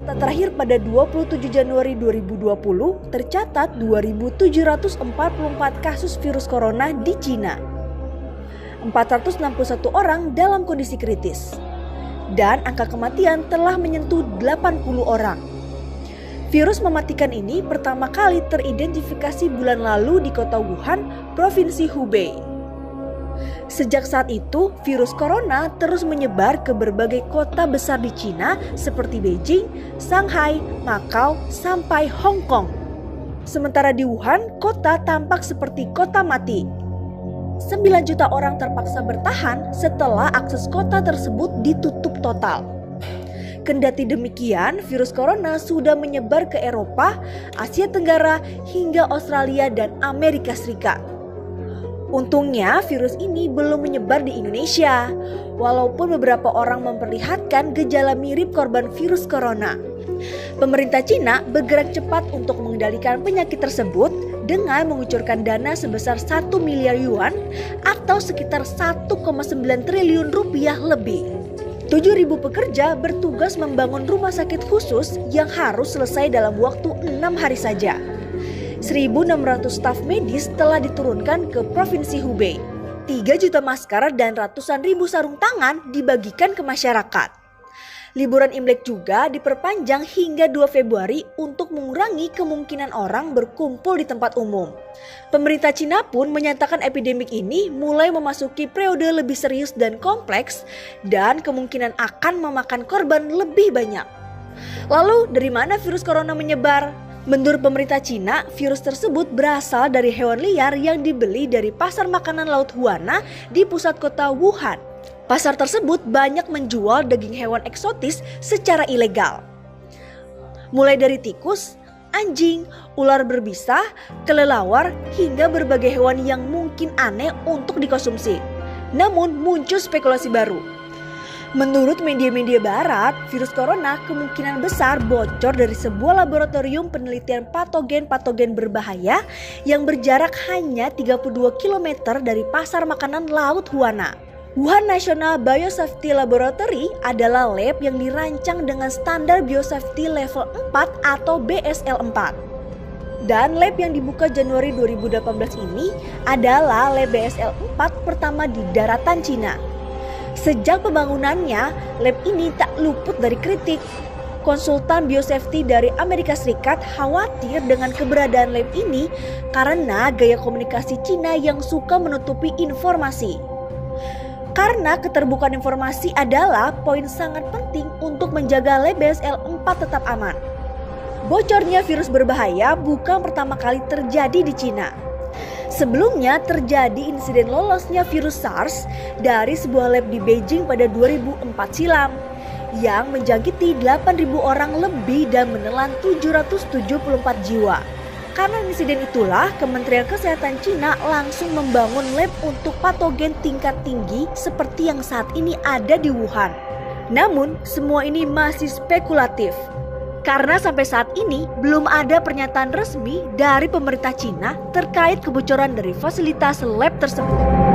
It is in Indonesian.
Data terakhir pada 27 Januari 2020 tercatat 2.744 kasus virus corona di Cina. 461 orang dalam kondisi kritis. Dan angka kematian telah menyentuh 80 orang. Virus mematikan ini pertama kali teridentifikasi bulan lalu di kota Wuhan, Provinsi Hubei. Sejak saat itu, virus corona terus menyebar ke berbagai kota besar di Cina seperti Beijing, Shanghai, Macau, sampai Hong Kong. Sementara di Wuhan, kota tampak seperti kota mati. 9 juta orang terpaksa bertahan setelah akses kota tersebut ditutup total. Kendati demikian, virus corona sudah menyebar ke Eropa, Asia Tenggara, hingga Australia dan Amerika Serikat. Untungnya virus ini belum menyebar di Indonesia, walaupun beberapa orang memperlihatkan gejala mirip korban virus corona. Pemerintah Cina bergerak cepat untuk mengendalikan penyakit tersebut dengan mengucurkan dana sebesar 1 miliar yuan atau sekitar 1,9 triliun rupiah lebih. 7.000 pekerja bertugas membangun rumah sakit khusus yang harus selesai dalam waktu 6 hari saja. 1.600 staf medis telah diturunkan ke Provinsi Hubei. 3 juta masker dan ratusan ribu sarung tangan dibagikan ke masyarakat. Liburan Imlek juga diperpanjang hingga 2 Februari untuk mengurangi kemungkinan orang berkumpul di tempat umum. Pemerintah Cina pun menyatakan epidemik ini mulai memasuki periode lebih serius dan kompleks dan kemungkinan akan memakan korban lebih banyak. Lalu dari mana virus corona menyebar? Menurut pemerintah Cina, virus tersebut berasal dari hewan liar yang dibeli dari pasar makanan laut Huana di pusat kota Wuhan. Pasar tersebut banyak menjual daging hewan eksotis secara ilegal. Mulai dari tikus, anjing, ular berbisa, kelelawar, hingga berbagai hewan yang mungkin aneh untuk dikonsumsi. Namun muncul spekulasi baru. Menurut media-media barat, virus corona kemungkinan besar bocor dari sebuah laboratorium penelitian patogen-patogen berbahaya yang berjarak hanya 32 km dari pasar makanan laut Huana. Wuhan National Biosafety Laboratory adalah lab yang dirancang dengan standar biosafety level 4 atau BSL 4. Dan lab yang dibuka Januari 2018 ini adalah lab BSL 4 pertama di daratan Cina. Sejak pembangunannya, lab ini tak luput dari kritik. Konsultan biosafety dari Amerika Serikat khawatir dengan keberadaan lab ini karena gaya komunikasi Cina yang suka menutupi informasi. Karena keterbukaan informasi adalah poin sangat penting untuk menjaga lab BSL 4 tetap aman. Bocornya virus berbahaya bukan pertama kali terjadi di Cina. Sebelumnya terjadi insiden lolosnya virus SARS dari sebuah lab di Beijing pada 2004 silam yang menjangkiti 8.000 orang lebih dan menelan 774 jiwa. Karena insiden itulah Kementerian Kesehatan Cina langsung membangun lab untuk patogen tingkat tinggi seperti yang saat ini ada di Wuhan. Namun semua ini masih spekulatif. Karena sampai saat ini belum ada pernyataan resmi dari pemerintah Cina terkait kebocoran dari fasilitas lab tersebut.